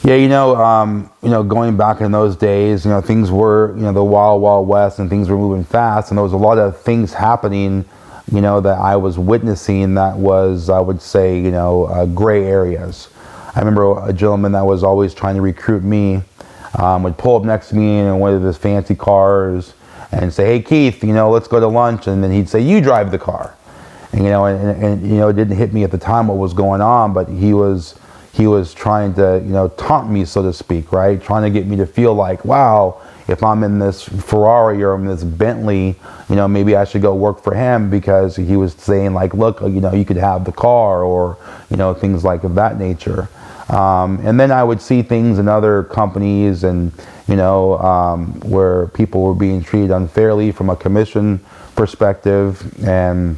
Yeah, going back in those days, things were, the wild, wild west, and things were moving fast, and there was a lot of things happening, that I was witnessing that was, I would say, gray areas. I remember a gentleman that was always trying to recruit me, would pull up next to me in one of his fancy cars and say, "Hey Keith, let's go to lunch," and then he'd say, "You drive the car." And it didn't hit me at the time what was going on, but he was trying to, taunt me, so to speak, right? Trying to get me to feel like, wow, if I'm in this Ferrari or in this Bentley, maybe I should go work for him, because he was saying like, look, you could have the car, or, things like of that nature. And then I would see things in other companies, and, where people were being treated unfairly from a commission perspective, and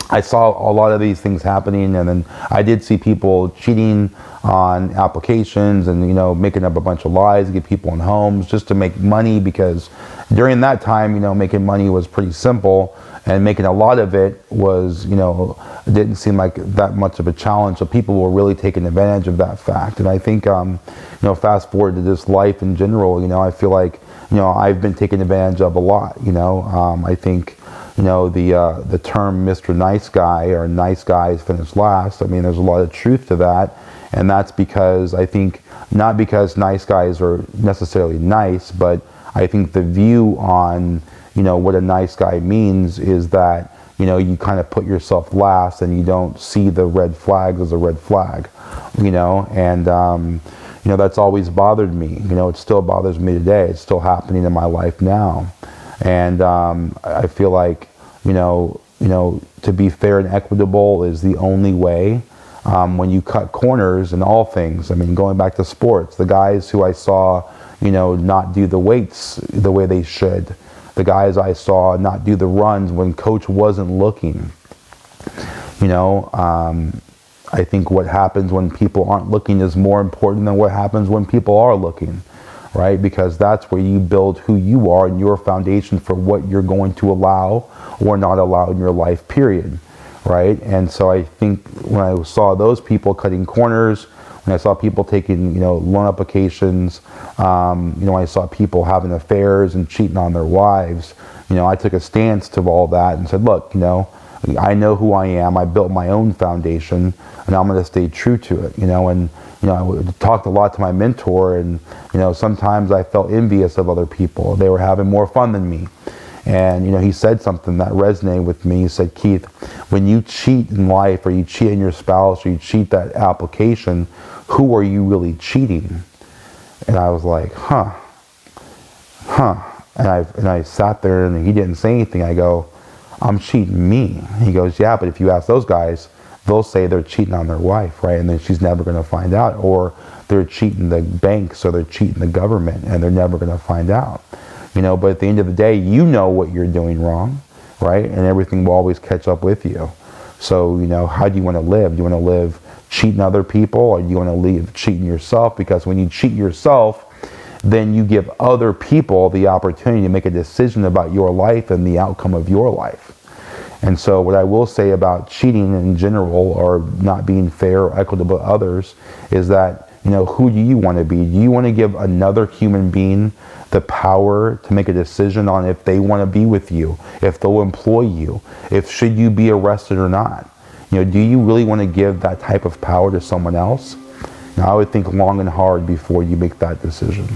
I saw a lot of these things happening. And then I did see people cheating on applications and, making up a bunch of lies to get people in homes just to make money, because during that time, making money was pretty simple, and making a lot of it was, didn't seem like that much of a challenge. So people were really taking advantage of that fact. And I think, fast forward to this life in general, I feel like, I've been taken advantage of a lot. I think, the term Mr. Nice Guy, or nice guys finish last, I mean, there's a lot of truth to that. And that's because I think, not because nice guys are necessarily nice, but I think the view on, what a nice guy means is that, you kind of put yourself last, and you don't see the red flags as a red flag, and, that's always bothered me. It still bothers me today. It's still happening in my life now. And I feel like, to be fair and equitable is the only way. When you cut corners in all things, I mean, going back to sports, the guys who I saw, not do the weights the way they should, the guys I saw not do the runs when coach wasn't looking, I think what happens when people aren't looking is more important than what happens when people are looking, right? Because that's where you build who you are and your foundation for what you're going to allow or not allow in your life, period, right? And so I think when I saw those people cutting corners, when I saw people taking, loan applications, I saw people having affairs and cheating on their wives, I took a stance to all that and said, look, I know who I am. I built my own foundation, and I'm going to stay true to it, and, I talked a lot to my mentor, and, sometimes I felt envious of other people. They were having more fun than me. And, he said something that resonated with me. He said, Keith, when you cheat in life, or you cheat in your spouse, or you cheat that application, who are you really cheating? And I was like, huh. And I sat there, and he didn't say anything. I go, I'm cheating me. He goes, yeah, but if you ask those guys, they'll say they're cheating on their wife, right? And then she's never going to find out. Or they're cheating the banks, or they're cheating the government, and they're never going to find out. But at the end of the day, you know what you're doing wrong, right? And everything will always catch up with you. So, how do you want to live? Do you want to live cheating other people, or do you want to live cheating yourself? Because when you cheat yourself, then you give other people the opportunity to make a decision about your life and the outcome of your life. And so what I will say about cheating in general, or not being fair or equitable to others, is that, who do you want to be? Do you want to give another human being the power to make a decision on if they want to be with you, if they'll employ you, if should you be arrested or not? Do you really want to give that type of power to someone else? Now, I would think long and hard before you make that decision.